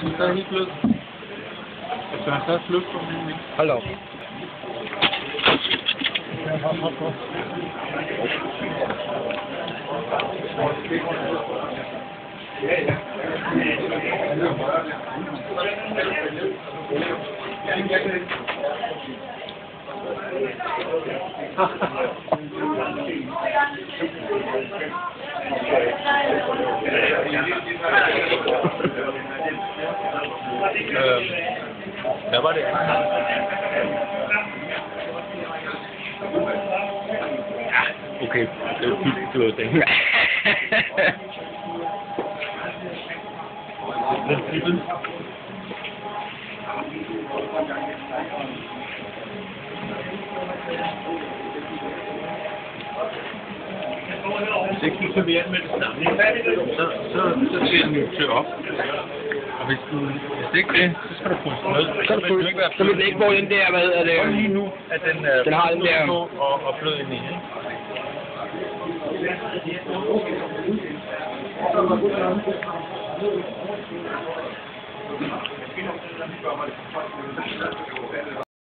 den er stadig helt blød. Så han stadig flytte på den. Hold op. Hvad var det? Ja, okay. Det var fint, det var det. Hvis ikke du kan være med det samme, så ser den jo tør op. Og hvis ikke det, så skal du puste noget. Så vil den ikke få den der, hvad er det? Og lige nu, at den har den der på og blød ind i, ikke?